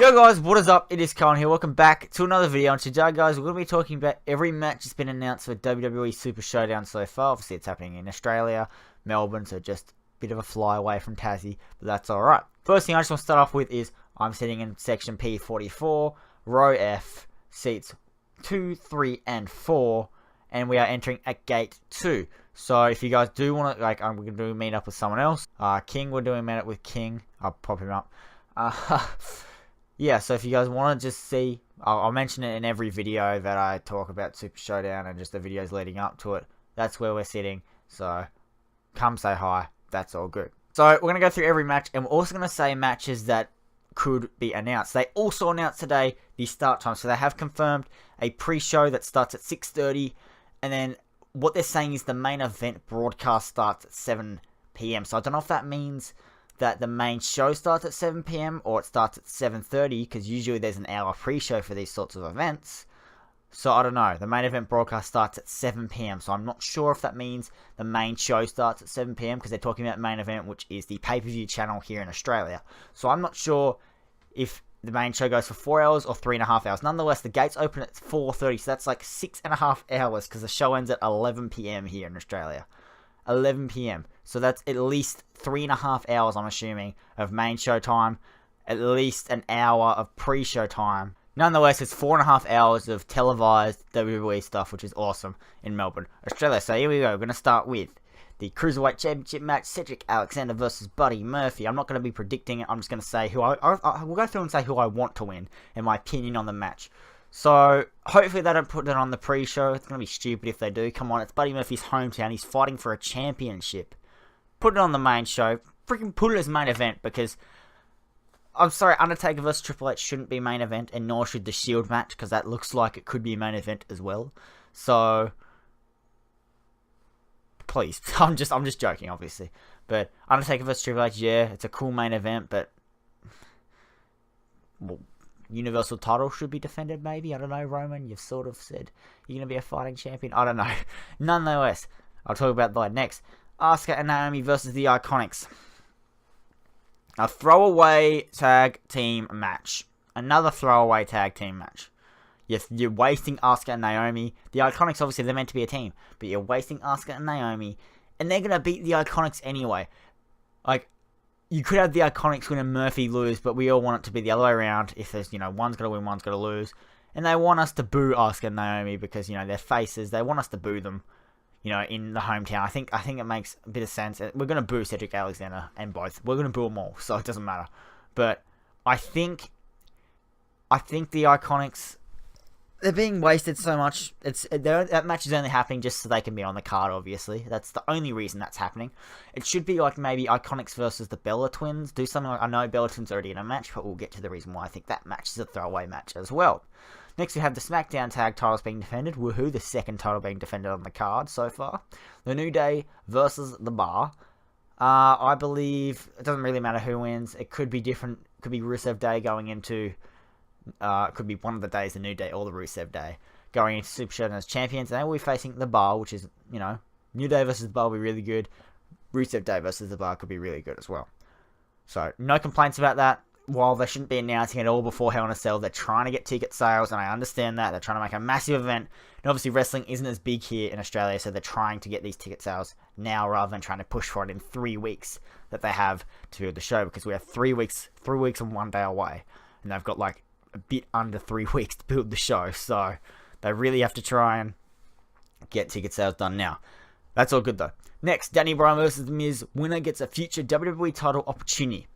Yo guys, what is up? It is Colin here. Welcome back to another video. And today guys, we're going to be talking about every match that's been announced for WWE Super Showdown so far. Obviously it's happening in Australia, Melbourne, so just a bit of a fly away from Tassie, but that's alright. First thing I just want to start off with is I'm sitting in section P44, row F, seats 2, 3, and 4, and we are entering at gate 2. So if you guys do want to, we're going to do a meet up with someone else. King, we're doing a meet up with King. I'll pop him up. Yeah, so if you guys want to just see, I'll mention it in every video that I talk about Super Showdown and just the videos leading up to it. That's where we're sitting, so come say hi. That's all good. So we're going to go through every match, and we're also going to say matches that could be announced. They also announced today the start time, so they have confirmed a pre-show that starts at 6:30, and then what they're saying is the main event broadcast starts at 7 PM. So I don't know if that means that the main show starts at 7 PM or it starts at 7:30, because usually there's an hour pre-show for these sorts of events. So I don't know. The main event broadcast starts at 7 PM, so I'm not sure if that means the main show starts at 7 PM, because they're talking about main event, which is the pay-per-view channel here in Australia. So I'm not sure if the main show goes for 4 hours or 3.5 hours. Nonetheless, the gates open at 4:30, so that's like 6.5 hours, because the show ends at 11 PM here in Australia. 11 PM. So that's at least 3.5 hours, I'm assuming, of main show time. At least an hour of pre-show time. Nonetheless, it's 4.5 hours of televised WWE stuff, which is awesome in Melbourne, Australia. So here we go. We're going to start with the Cruiserweight Championship match. Cedric Alexander versus Buddy Murphy. I'm not going to be predicting it. I'm just going to say who we'll go through and say who I want to win, and my opinion on the match. So, hopefully they don't put it on the pre-show. It's going to be stupid if they do. Come on, it's Buddy Murphy's hometown. He's fighting for a championship. Put it on the main show. Freaking put it as main event, because I'm sorry, Undertaker vs Triple H shouldn't be main event, and nor should the Shield match, because that looks like it could be main event as well. So, please, I'm just joking, obviously. But Undertaker vs Triple H, yeah, it's a cool main event, but well, Universal title should be defended, maybe. I don't know, Roman. You've sort of said you're going to be a fighting champion. I don't know. Nonetheless, I'll talk about that next. Asuka and Naomi versus the Iconics. A throwaway tag team match. Another throwaway tag team match. You're wasting Asuka and Naomi. The Iconics, obviously, they're meant to be a team. But you're wasting Asuka and Naomi. And they're going to beat the Iconics anyway. Like, you could have the Iconics win and Murphy lose, but we all want it to be the other way around. If there's, one's got to win, one's got to lose. And they want us to boo Asuka and Naomi because, they're faces. They want us to boo them, in the hometown. I think it makes a bit of sense. We're going to boo Cedric Alexander and both. We're going to boo them all, so it doesn't matter. But I think the Iconics, they're being wasted so much. That match is only happening just so they can be on the card, obviously. That's the only reason that's happening. It should be like maybe Iconics versus the Bella Twins. Do something like, I know Bella Twins are already in a match, but we'll get to the reason why I think that match is a throwaway match as well. Next we have the SmackDown tag titles being defended. Woohoo, the second title being defended on the card so far. The New Day versus The Bar. I believe it doesn't really matter who wins. It could be different. It could be Rusev Day going into... it could be one of the days, the New Day or the Rusev Day, going into Super Showdown as champions. And they will be facing The Bar, which is, New Day versus The Bar will be really good. Rusev Day versus The Bar could be really good as well. So, no complaints about that. While they shouldn't be announcing it all before Hell in a Cell, they're trying to get ticket sales, and I understand that. They're trying to make a massive event. And obviously, wrestling isn't as big here in Australia, so they're trying to get these ticket sales now rather than trying to push for it in 3 weeks that they have to build the show, because we have 3 weeks and 1 day away. And they've got like a bit under 3 weeks to build the show, so they really have to try and get ticket sales done now. That's all good though. Next, Danny Bryan versus The Miz. Winner gets a future WWE title opportunity.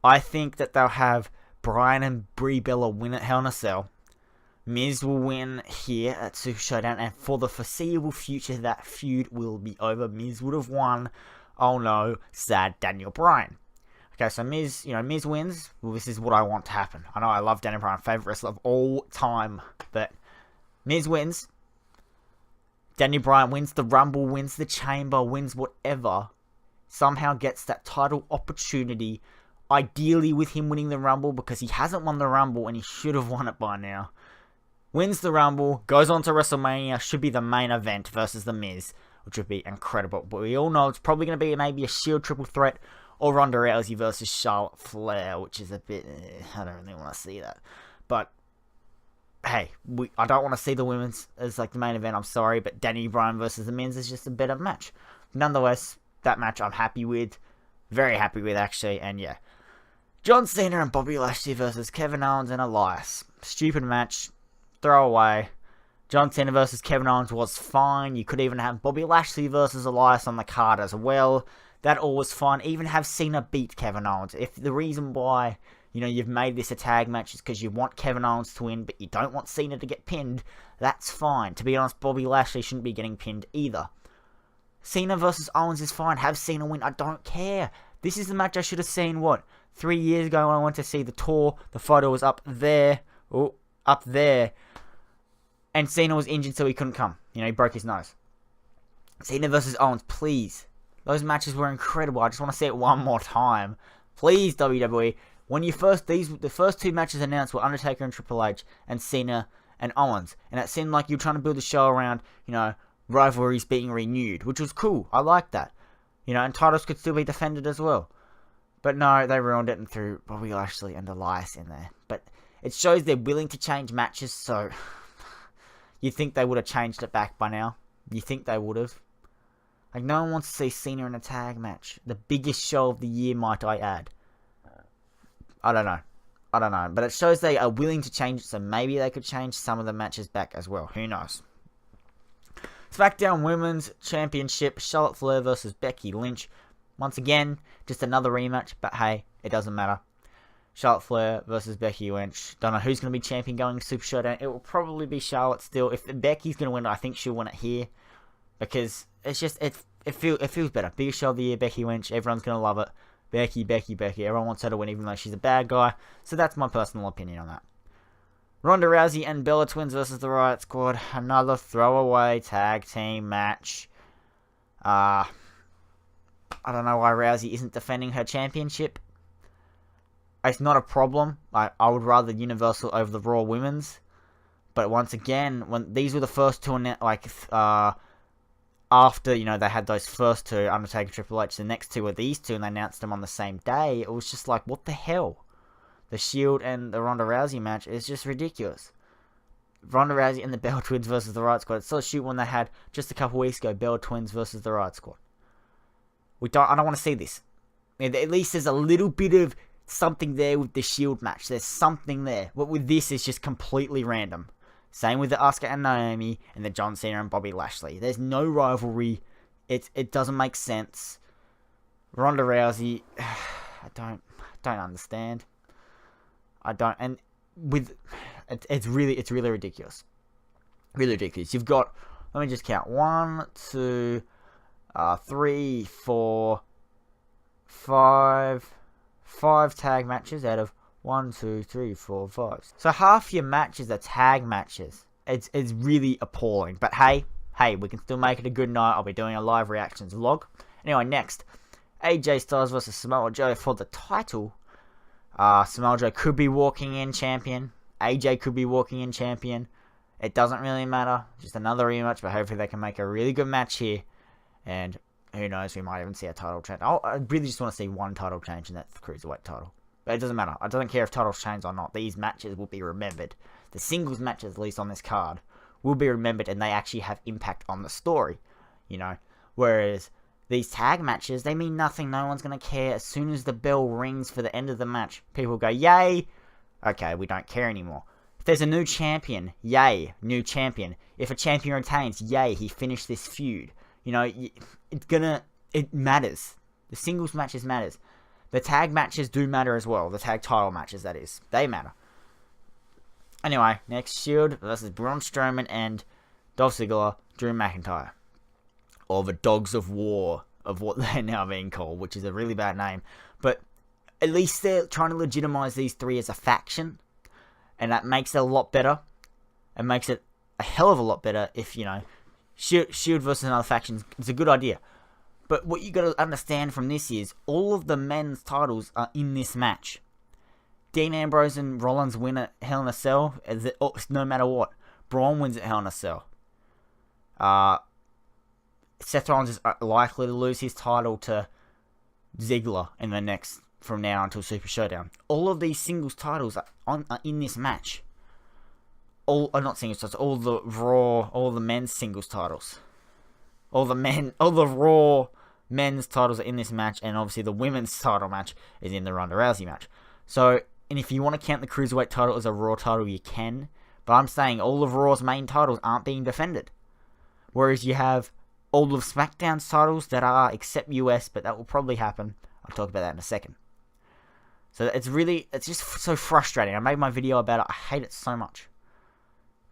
I think that they'll have Bryan and Brie Bella win at Hell in a Cell. Miz will win here at Super Showdown, and for the foreseeable future, that feud will be over. Miz would have won. Oh no, sad Daniel Bryan. Okay, so Miz, Miz wins. Well, this is what I want to happen. I know I love Daniel Bryan, favorite wrestler of all time, but Miz wins. Daniel Bryan wins the Rumble, wins the Chamber, wins whatever. Somehow gets that title opportunity. Ideally with him winning the Rumble, because he hasn't won the Rumble and he should have won it by now. Wins the Rumble, goes on to WrestleMania, should be the main event versus The Miz, which would be incredible. But we all know it's probably going to be maybe a Shield triple threat, or Ronda Rousey versus Charlotte Flair, which is a bit, I don't really want to see that. But hey, I don't want to see the women's as like the main event. I'm sorry, but Danny Bryan versus the men's is just a better match. Nonetheless, that match I'm happy with, very happy with actually, and yeah. John Cena and Bobby Lashley versus Kevin Owens and Elias. Stupid match. Throw away. John Cena versus Kevin Owens was fine. You could even have Bobby Lashley versus Elias on the card as well. That all was fine. Even have Cena beat Kevin Owens. If the reason why, you've made this a tag match is because you want Kevin Owens to win, but you don't want Cena to get pinned, that's fine. To be honest, Bobby Lashley shouldn't be getting pinned either. Cena versus Owens is fine. Have Cena win. I don't care. This is the match I should have seen, 3 years ago when I went to see the tour. The photo was up there. Oh, up there. And Cena was injured, so he couldn't come. He broke his nose. Cena versus Owens, please. Those matches were incredible. I just want to see it one more time. Please, WWE. When the first two matches announced were Undertaker and Triple H, and Cena and Owens. And it seemed like you were trying to build the show around, rivalries being renewed, which was cool. I liked that. And titles could still be defended as well. But no, they ruined it and threw Bobby Lashley and Elias in there. But it shows they're willing to change matches, so you think they would have changed it back by now? You think they would have? Like, no one wants to see Cena in a tag match. The biggest show of the year, might I add. I don't know. But it shows they are willing to change it, so maybe they could change some of the matches back as well. Who knows? SmackDown Women's Championship, Charlotte Flair versus Becky Lynch. Once again, just another rematch, but hey, it doesn't matter. Charlotte Flair versus Becky Lynch. Don't know who's going to be champion going to Super Showdown. It will probably be Charlotte still. If Becky's going to win it, I think she'll win it here. Because it's just, it feels better. Biggest show of the year, Becky Lynch. Everyone's going to love it. Becky. Everyone wants her to win even though she's a bad guy. So that's my personal opinion on that. Ronda Rousey and Bella Twins versus the Riot Squad. Another throwaway tag team match. I don't know why Rousey isn't defending her championship. It's not a problem. I would rather Universal over the Raw Women's. But once again, when these were the first two, after, they had those first two, Undertaker, Triple H, the next two were these two, and they announced them on the same day, it was just like, what the hell? The Shield and the Ronda Rousey match is just ridiculous. Ronda Rousey and the Bella Twins versus the Riot Squad. It's still a shoot one they had just a couple weeks ago, Bella Twins versus the Riot Squad. I don't want to see this. At least there's a little bit of something there with the Shield match. There's something there. But with this, it's just completely random. Same with the Asuka and Naomi and the John Cena and Bobby Lashley. There's no rivalry. It doesn't make sense. Ronda Rousey, I don't understand. I don't, and it's really ridiculous. Really ridiculous. You've got, let me just count, 1, 2, 3, 4, 5 tag matches out of 1, 2, 3, 4, 5. So half your matches are tag matches. It's really appalling. But hey, we can still make it a good night. I'll be doing a live reactions vlog. Anyway, next, AJ Styles versus Samoa Joe for the title. Samoa Joe could be walking in champion. AJ could be walking in champion. It doesn't really matter. Just another rematch, but hopefully they can make a really good match here. And who knows, we might even see a title change. I really just want to see one title change, and that's the Cruiserweight title. But it doesn't matter. I don't care if titles change or not. These matches will be remembered. The singles matches, at least on this card, will be remembered, and they actually have impact on the story. Whereas these tag matches, they mean nothing. No one's going to care. As soon as the bell rings for the end of the match, people go, yay! Okay, we don't care anymore. If there's a new champion, yay, new champion. If a champion retains, yay, he finished this feud. It matters. The singles matches matters. The tag matches do matter as well. The tag title matches, that is. They matter. Anyway, next, Shield versus Braun Strowman and Dolph Ziggler, Drew McIntyre. Or the Dogs of War, of what they're now being called, which is a really bad name. But at least they're trying to legitimize these three as a faction. And that makes it a lot better. It makes it a hell of a lot better if, Shield versus another faction is a good idea. But what you got to understand from this is all of the men's titles are in this match. Dean Ambrose and Rollins win at Hell in a Cell, no matter what. Braun wins at Hell in a Cell. Seth Rollins is likely to lose his title to Ziggler in the next, from now until Super Showdown. All of these singles titles are in this match. Not singles titles, all the Raw, all the men's singles titles. All the Raw men's titles are in this match, and obviously the women's title match is in the Ronda Rousey match. So, and if you want to count the Cruiserweight title as a Raw title, you can. But I'm saying all of Raw's main titles aren't being defended. Whereas you have all of SmackDown's titles that are, except US, but that will probably happen. I'll talk about that in a second. So it's just so frustrating. I made my video about it. I hate it so much.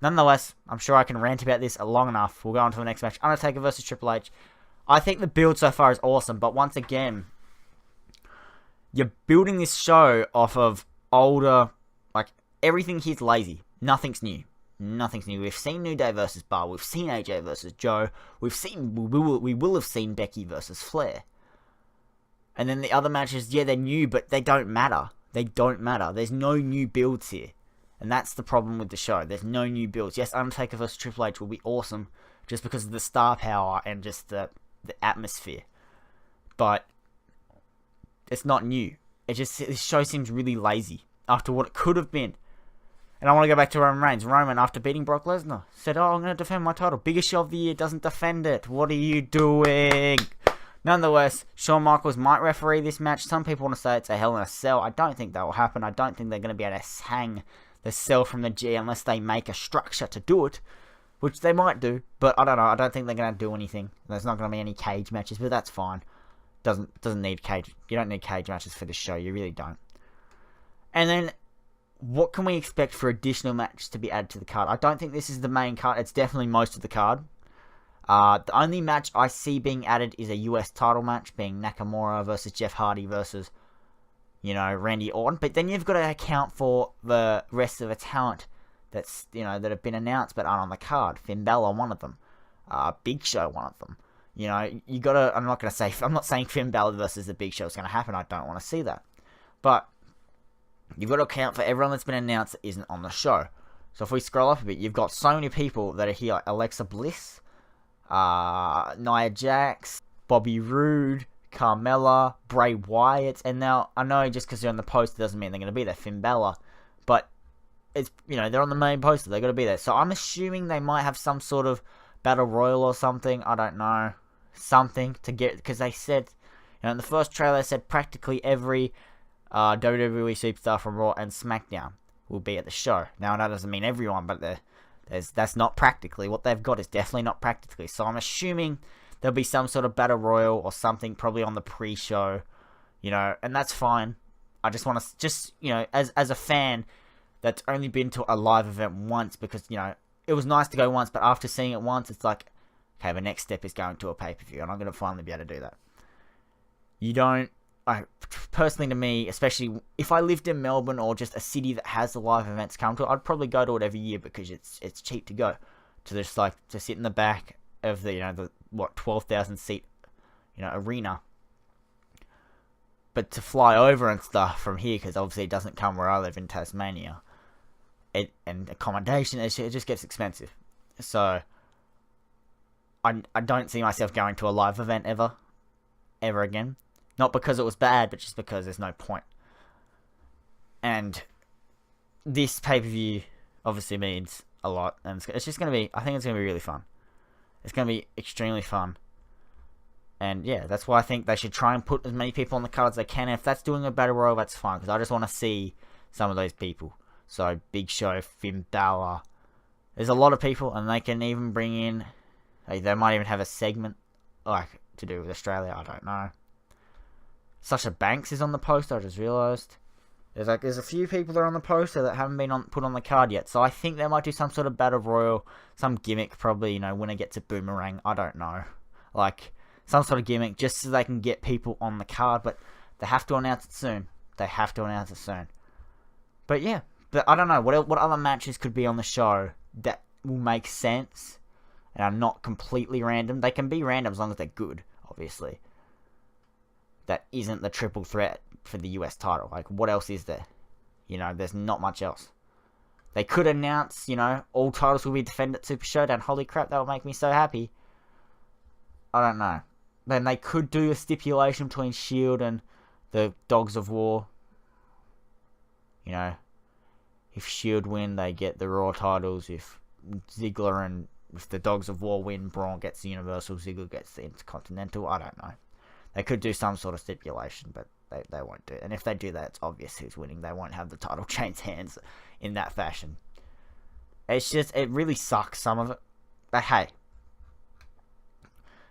Nonetheless, I'm sure I can rant about this long enough. We'll go on to the next match. Undertaker versus Triple H. I think the build so far is awesome, but once again, you're building this show off of older, like, everything here's lazy. Nothing's new. Nothing's new. We've seen New Day versus Bar. We've seen AJ versus Joe. We will have seen Becky versus Flair. And then the other matches, yeah, they're new, but they don't matter. They don't matter. There's no new builds here. And that's the problem with the show. There's no new builds. Yes, Undertaker vs. Triple H will be awesome just because of the star power and just the atmosphere. But it's not new. This show seems really lazy after what it could have been. And I want to go back to Roman Reigns. Roman, after beating Brock Lesnar, said, I'm going to defend my title. Biggest show of the year, doesn't defend it. What are you doing? Nonetheless, Shawn Michaels might referee this match. Some people want to say it's a Hell in a Cell. I don't think that will happen. I don't think they're going to be able to hang the cell from the G unless they make a structure to do it, which they might do, but I don't know. I don't think they're going to do anything. There's not going to be any cage matches, but that's fine. Doesn't need cage. You don't need cage matches for this show. You really don't. And then, what can we expect for additional matches to be added to the card? I don't think this is the main card. It's definitely most of the card. The only match I see being added is a US title match, being Nakamura versus Jeff Hardy versus, Randy Orton. But then you've got to account for the rest of the talent that's, that have been announced but aren't on the card. Finn Balor, one of them. Big Show, one of them. You gotta, I'm not saying Finn Balor versus the Big Show is going to happen. I don't want to see that. But you've got to account for everyone that's been announced that isn't on the show. So if we scroll up a bit, you've got so many people that are here. Like Alexa Bliss, Nia Jax, Bobby Roode, Carmella, Bray Wyatt, and now, I know just because they're on the poster doesn't mean they're going to be there, Finn Balor, but it's, they're on the main poster, they're going to be there, so I'm assuming they might have some sort of Battle Royal or something, I don't know, something to get, because they said, in the first trailer they said practically every WWE superstar from Raw and SmackDown will be at the show. Now, that doesn't mean everyone, but that's not practically, what they've got is definitely not practically, so I'm assuming there'll be some sort of Battle Royal or something probably on the pre-show, and that's fine. I just want to, as a fan that's only been to a live event once, because, it was nice to go once, but after seeing it once, it's like, okay, the next step is going to a pay-per-view, and I'm going to finally be able to do that. Personally to me, especially if I lived in Melbourne or just a city that has the live events come to it, I'd probably go to it every year because it's cheap to go. To just to sit in the back of the 12,000 seat arena, but to fly over and stuff from here, because obviously it doesn't come where I live in Tasmania, and accommodation, it just gets expensive. So I don't see myself going to a live event ever again. Not because it was bad, but just because there's no point. And this pay-per-view obviously means a lot, and it's just going to be, I think it's going to be really fun. It's going to be extremely fun. And yeah, that's why I think they should try and put as many people on the card as they can. And if that's doing a Battle Royal, that's fine, because I just want to see some of those people. So, Big Show, Finn Balor. There's a lot of people, and they can even bring in, they might even have a segment, to do with Australia, I don't know. Sasha Banks is on the poster, I just realised. There's a few people that are on the poster that haven't been put on the card yet. So I think they might do some sort of Battle Royal, some gimmick probably, winner gets a boomerang, I don't know. Some sort of gimmick just so they can get people on the card, but they have to announce it soon. But yeah, I don't know, what other matches could be on the show that will make sense and are not completely random. They can be random as long as they're good, obviously. That isn't the triple threat for the US title. What else is there? There's not much else. They could announce, all titles will be defended at Super Showdown. Holy crap, that would make me so happy. I don't know. then they could do a stipulation between Shield and the Dogs of War. You know, if Shield win, they get the Raw titles. If the Dogs of War win, Braun gets the Universal, Ziggler gets the Intercontinental. I don't know. They could do some sort of stipulation, but they won't do it. And if they do that, it's obvious who's winning. They won't have the title change hands in that fashion. It's just, it really sucks, some of it. But hey.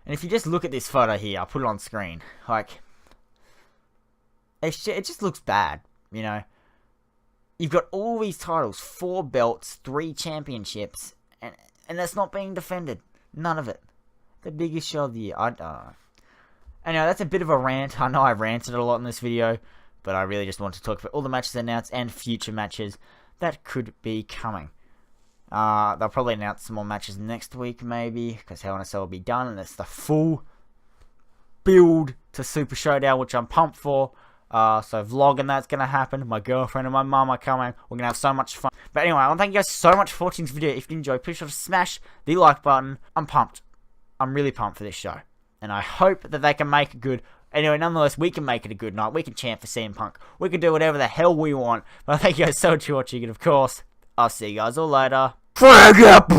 And if you just look at this photo here, I'll put it on screen. Like, it just looks bad, you know. You've got all these titles, 4 belts, 3 championships, and that's not being defended. None of it. The biggest show of the year. I don't know. Anyway, that's a bit of a rant. I know I ranted a lot in this video, but I really just want to talk about all the matches announced and future matches that could be coming. They'll probably announce some more matches next week, maybe, because Hell in a Cell will be done, and it's the full build to Super Showdown, which I'm pumped for. So vlogging that's going to happen. My girlfriend and my mum are coming. We're going to have so much fun. But anyway, I want to thank you guys so much for watching this video. If you enjoyed, please smash the like button. I'm pumped. I'm really pumped for this show. And I hope that they can make it good. Anyway, nonetheless, we can make it a good night. We can chant for CM Punk. We can do whatever the hell we want. But thank you guys so much for watching. And of course, I'll see you guys all later. Frag up!